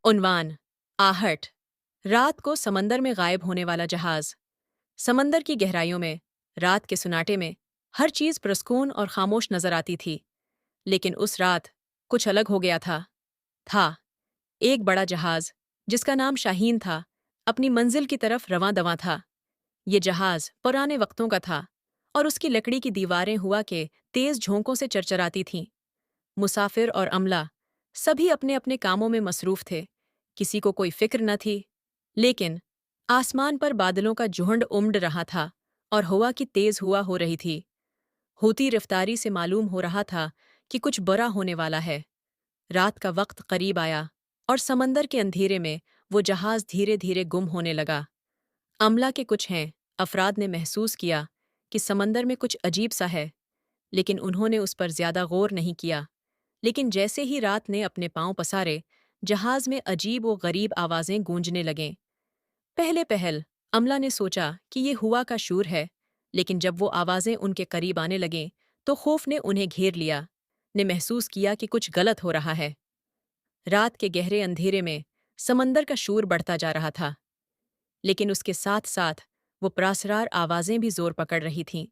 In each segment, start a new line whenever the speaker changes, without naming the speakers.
उन्वान आहट। रात को समंदर में गायब होने वाला जहाज। समंदर की गहराइयों में रात के सुनाटे में हर चीज प्रस्कून और खामोश नजर आती थी। लेकिन उस रात कुछ अलग हो गया था एक बड़ा जहाज जिसका नाम शाहीन था, अपनी मंजिल की तरफ रवां दवां था। ये जहाज पुराने वक्तों का था और उसकी लकड़ी की दीवारें हुआ के तेज झोंकों से चरचराती थीं। मुसाफिर और अमला सभी अपने अपने कामों में मसरूफ थे। किसी को कोई फिक्र न थी। लेकिन आसमान पर बादलों का झुंड उमड़ रहा था और हवा की तेज हुआ हो रही थी। होती रफ्तारी से मालूम हो रहा था कि कुछ बुरा होने वाला है। रात का वक्त करीब आया और समंदर के अंधेरे में वो जहाज धीरे धीरे गुम होने लगा। अमला के कुछ हैं अफराद ने महसूस किया कि समंदर में कुछ अजीब सा है, लेकिन उन्होंने उस पर ज्यादा गौर नहीं किया। लेकिन जैसे ही रात ने अपने पांव पसारे, जहाज में अजीब व गरीब आवाजें गूंजने लगें। पहले पहल अमला ने सोचा कि ये हुआ का शूर है, लेकिन जब वो आवाजें उनके करीब आने लगें तो खौफ ने उन्हें घेर लिया। ने महसूस किया कि कुछ गलत हो रहा है। रात के गहरे अंधेरे में समंदर का शोर बढ़ता जा रहा था, लेकिन उसके साथ साथ वो प्रासरार आवाजें भी जोर पकड़ रही थीं।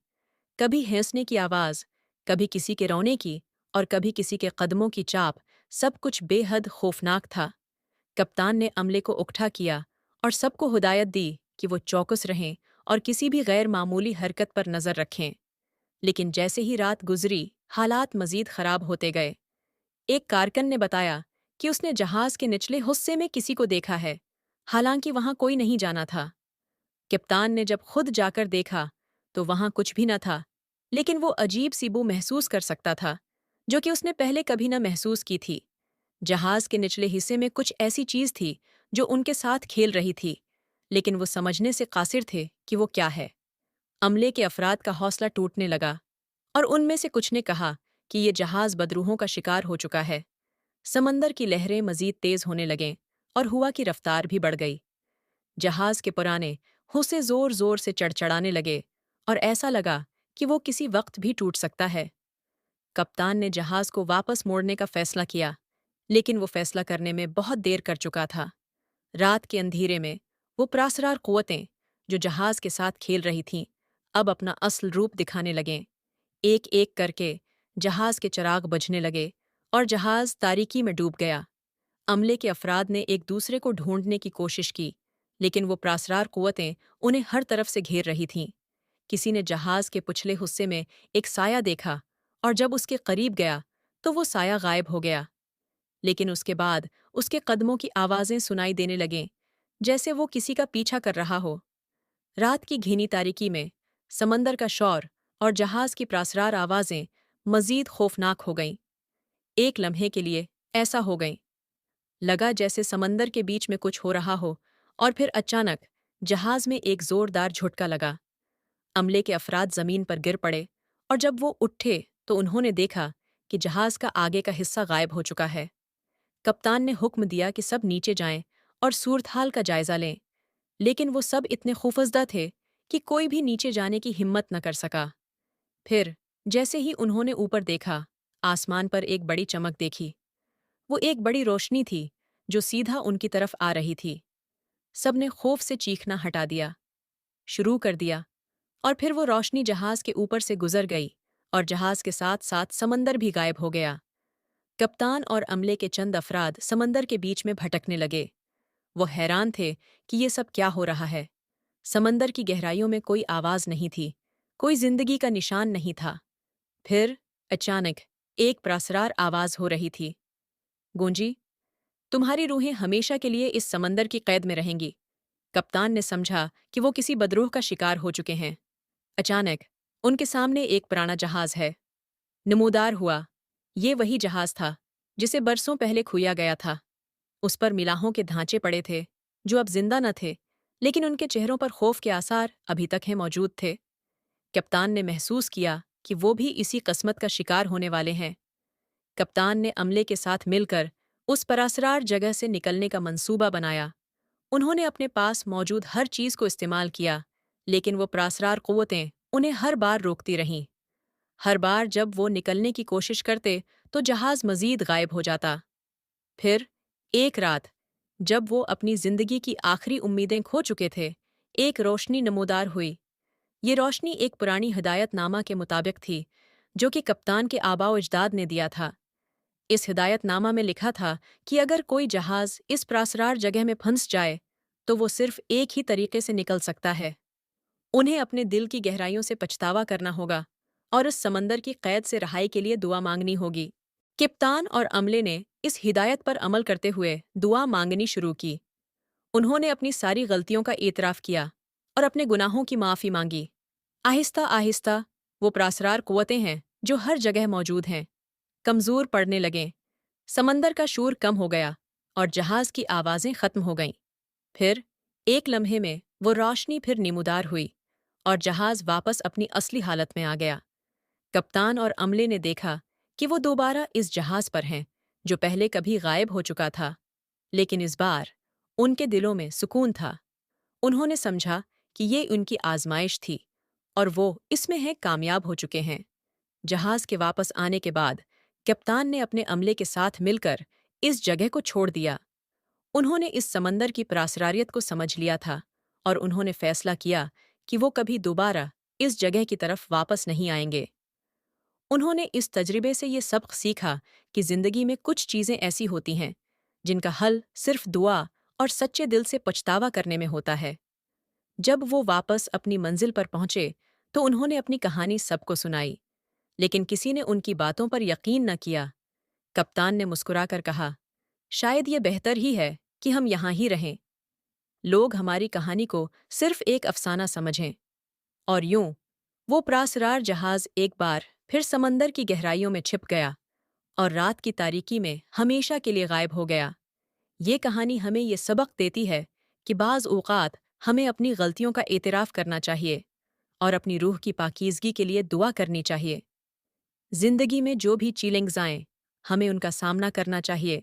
कभी हंसने की आवाज, कभी किसी के रोने की और कभी किसी के कदमों की चाप। सब कुछ बेहद खौफनाक था। कप्तान ने अमले को उकठा किया और सबको हिदायत दी कि वो चौकस रहें और किसी भी गैर मामूली हरकत पर नजर रखें। लेकिन जैसे ही रात गुजरी, हालात मजीद खराब होते गए। एक कारकन ने बताया कि उसने जहाज के निचले हिस्से में किसी को देखा है, हालांकि वहां कोई नहीं जाना था। कप्तान ने जब खुद जाकर देखा तो वहां कुछ भी न था, लेकिन वो अजीब सी बू महसूस कर सकता था जो कि उसने पहले कभी न महसूस की थी। जहाज के निचले हिस्से में कुछ ऐसी चीज थी जो उनके साथ खेल रही थी, लेकिन वो समझने से कासिर थे कि वो क्या है। अमले के अफराद का हौसला टूटने लगा और उनमें से कुछ ने कहा कि ये जहाज बदरूहों का शिकार हो चुका है। समंदर की लहरें मजीद तेज होने लगें और हवा की रफ्तार भी बढ़ गई। जहाज के पुराने हुस्से जोर जोर से चढ़चढ़ाने लगे और ऐसा लगा कि वो किसी वक्त भी टूट सकता है। कप्तान ने जहाज को वापस मोड़ने का फैसला किया, लेकिन वो फैसला करने में बहुत देर कर चुका था। रात के अंधेरे में वो प्रासरार कुव्वतें जो जहाज के साथ खेल रही थीं, अब अपना असल रूप दिखाने लगें। एक एक करके जहाज के चिराग बुझने लगे और जहाज तारीकी में डूब गया। अमले के अफराद ने एक दूसरे को ढूंढने की कोशिश की, लेकिन वो प्रासरार कुव्वतें उन्हें हर तरफ से घेर रही थीं। किसी ने जहाज के पिछले हिस्से में एक साया देखा और जब उसके करीब गया तो वो साया गायब हो गया। लेकिन उसके बाद उसके कदमों की आवाजें सुनाई देने लगें, जैसे वो किसी का पीछा कर रहा हो। रात की घनी तारीकी में समंदर का शौर और जहाज की प्रासरार आवाजें मजीद खौफनाक हो गईं। एक लम्हे के लिए ऐसा हो गईं, लगा जैसे समंदर के बीच में कुछ हो रहा हो, और फिर अचानक जहाज में एक जोरदार झटका लगा। अमले के अफराद जमीन पर गिर पड़े और जब वो उठे तो उन्होंने देखा कि जहाज का आगे का हिस्सा गायब हो चुका है। कप्तान ने हुक्म दिया कि सब नीचे जाएं और सूरत-हाल का जायजा लें, लेकिन वो सब इतने खौफजदा थे कि कोई भी नीचे जाने की हिम्मत न कर सका। फिर जैसे ही उन्होंने ऊपर देखा, आसमान पर एक बड़ी चमक देखी। वो एक बड़ी रोशनी थी जो सीधा उनकी तरफ आ रही थी। सबने खौफ से चीखना हटा दिया शुरू कर दिया, और फिर वो रोशनी जहाज के ऊपर से गुजर गई और जहाज के साथ साथ समंदर भी गायब हो गया। कप्तान और अमले के चंद अफराद समंदर के बीच में भटकने लगे। वो हैरान थे कि ये सब क्या हो रहा है। समंदर की गहराइयों में कोई आवाज नहीं थी, कोई जिंदगी का निशान नहीं था। फिर अचानक एक प्रासरार आवाज हो रही थी, गूंजी, तुम्हारी रूहें हमेशा के लिए इस समंदर की कैद में रहेंगी। कप्तान ने समझा कि वो किसी बदरूह का शिकार हो चुके हैं। अचानक उनके सामने एक पुराना जहाज है नमूदार हुआ। ये वही जहाज था जिसे बरसों पहले खोया गया था। उस पर मिलाहों के ढांचे पड़े थे जो अब जिंदा न थे, लेकिन उनके चेहरों पर खौफ के आसार अभी तक हैं मौजूद थे। कप्तान ने महसूस किया कि वो भी इसी किस्मत का शिकार होने वाले हैं। कप्तान ने अमले के साथ मिलकर उस परासरार जगह से निकलने का मंसूबा बनाया। उन्होंने अपने पास मौजूद हर चीज को इस्तेमाल किया, लेकिन वो परासरार कुव्वतें उन्हें हर बार रोकती रहीं। ہر بار جب وہ نکلنے کی کوشش کرتے تو جہاز مزید غائب ہو جاتا۔ پھر ایک رات جب وہ اپنی زندگی کی آخری امیدیں کھو چکے تھے، ایک روشنی نمودار ہوئی۔ یہ روشنی ایک پرانی ہدایت نامہ کے مطابق تھی جو کہ کپتان کے آباء و اجداد نے دیا تھا۔ اس ہدایت نامہ میں لکھا تھا کہ اگر کوئی جہاز اس پراسرار جگہ میں پھنس جائے تو وہ صرف ایک ہی طریقے سے نکل سکتا ہے۔ انہیں اپنے دل کی گہرائیوں سے پچھتاوا کرنا ہوگا اور اس سمندر کی قید سے رہائی کے لیے دعا مانگنی ہوگی۔ کپتان اور عملے نے اس ہدایت پر عمل کرتے ہوئے دعا مانگنی شروع کی۔ انہوں نے اپنی ساری غلطیوں کا اعتراف کیا اور اپنے گناہوں کی معافی مانگی۔ آہستہ آہستہ وہ پراسرار قوتیں ہیں جو ہر جگہ موجود ہیں کمزور پڑنے لگیں، سمندر کا شور کم ہو گیا اور جہاز کی آوازیں ختم ہو گئیں۔ پھر ایک لمحے میں وہ روشنی پھر نمودار ہوئی اور جہاز واپس اپنی اصلی حالت میں آ گیا۔ کپتان اور عملے نے دیکھا کہ وہ دوبارہ اس جہاز پر ہیں جو پہلے کبھی غائب ہو چکا تھا، لیکن اس بار ان کے دلوں میں سکون تھا۔ انہوں نے سمجھا کہ یہ ان کی آزمائش تھی اور وہ اس میں ہیں کامیاب ہو چکے ہیں۔ جہاز کے واپس آنے کے بعد کپتان نے اپنے عملے کے ساتھ مل کر اس جگہ کو چھوڑ دیا۔ انہوں نے اس سمندر کی پراسراریت کو سمجھ لیا تھا اور انہوں نے فیصلہ کیا کہ وہ کبھی دوبارہ اس جگہ کی طرف واپس نہیں آئیں گے۔ انہوں نے اس تجربے سے یہ سبق سیکھا کہ زندگی میں کچھ چیزیں ایسی ہوتی ہیں جن کا حل صرف دعا اور سچے دل سے پچھتاوا کرنے میں ہوتا ہے۔ جب وہ واپس اپنی منزل پر پہنچے تو انہوں نے اپنی کہانی سب کو سنائی، لیکن کسی نے ان کی باتوں پر یقین نہ کیا۔ کپتان نے مسکرا کر کہا، شاید یہ بہتر ہی ہے کہ ہم یہاں ہی رہیں۔ لوگ ہماری کہانی کو صرف ایک افسانہ سمجھیں۔ اور یوں وہ پراسرار جہاز ایک بار پھر سمندر کی گہرائیوں میں چھپ گیا اور رات کی تاریکی میں ہمیشہ کے لیے غائب ہو گیا۔ یہ کہانی ہمیں یہ سبق دیتی ہے کہ بعض اوقات ہمیں اپنی غلطیوں کا اعتراف کرنا چاہیے اور اپنی روح کی پاکیزگی کے لیے دعا کرنی چاہیے۔ زندگی میں جو بھی چیلنجز آئیں، ہمیں ان کا سامنا کرنا چاہیے۔